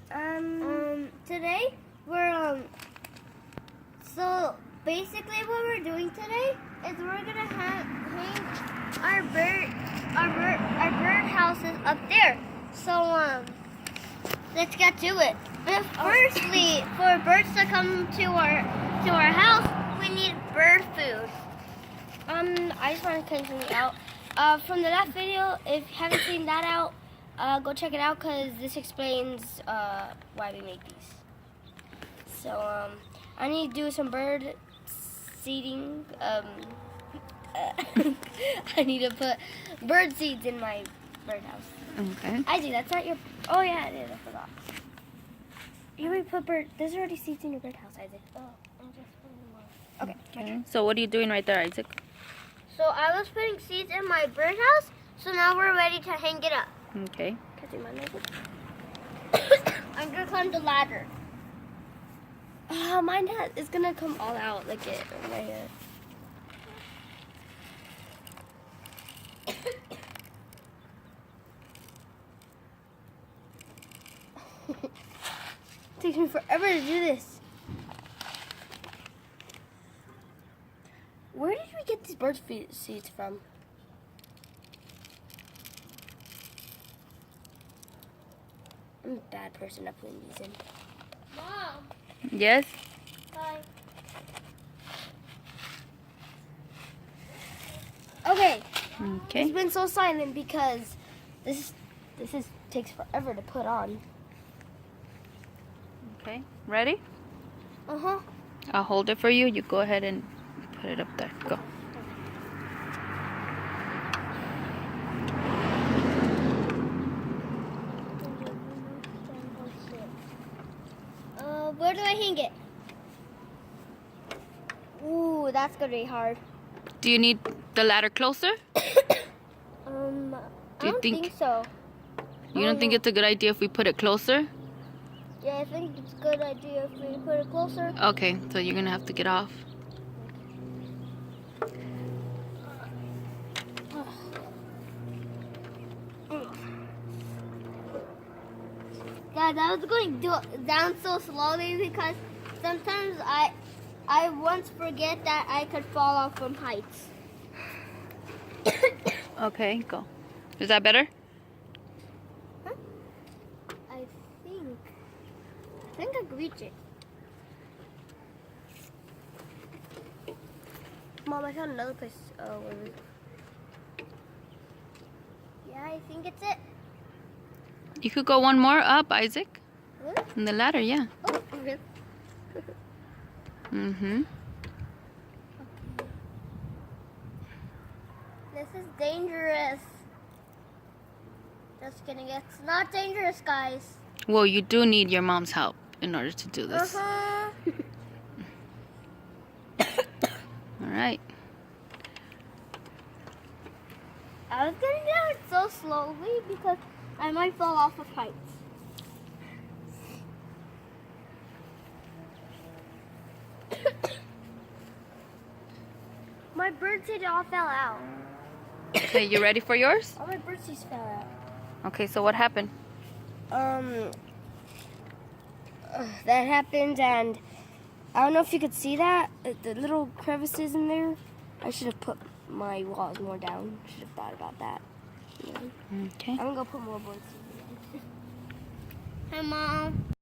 Today we're so basically what we're doing today is we're gonna hang our bird houses up there. So let's get to it. But firstly, for birds to come to our house, we need bird food. I just want to continue out. From the last video, if you haven't seen that out, go check it out because this explains why we make these. So I need to do some bird seeding. I need to put bird seeds in my birdhouse. Okay. Isaac, that's not your. Oh yeah, it is. I forgot. You already put bird. There's already seeds in your birdhouse, Isaac. Oh, I'm just putting more. Okay. Okay. So what are you doing right there, Isaac? So I was putting seeds in my birdhouse. So now we're ready to hang it up. Okay. Can I do mine, Isaac? I'm gonna climb the ladder. Mine is gonna come all out like it right here. It takes me forever to do this. Where did we get these bird seeds from? I'm a bad person at putting these in. Mom. Yes? Hi. Okay. Okay. It's been so silent because this takes forever to put on. Okay. Ready? Uh-huh. I'll hold it for you. You go ahead and put it up there. Go. Where do I hang it? Ooh, that's gonna be hard. Do you need the ladder closer? I Do you don't think so. You don't think it's a good idea if we put it closer? Yeah, I think it's a good idea if we put it closer. Okay, so you're gonna have to get off. Guys, I was going down so slowly because sometimes I once forget that I could fall off from heights. Okay, go. Is that better? Huh? I think I can reach it. Mom, I found another place. Oh, where is it? Yeah, I think it's it. You could go one more up, Isaac. Really? In the ladder, yeah. Oh, okay. Mm-hmm. This is dangerous. Just kidding. It's not dangerous, guys. Well, you do need your mom's help in order to do this. Uh-huh. All right. I was getting down so slowly because I might fall off of heights. My birdseed all fell out. Okay, you ready for yours? All my birdseeds fell out. Okay, so what happened? That happened, and I don't know if you could see that. The little crevices in there. I should have put my walls more down. Should have thought about that. Yeah. Okay. I'm gonna go put more birdseeds in. Hi, Mom.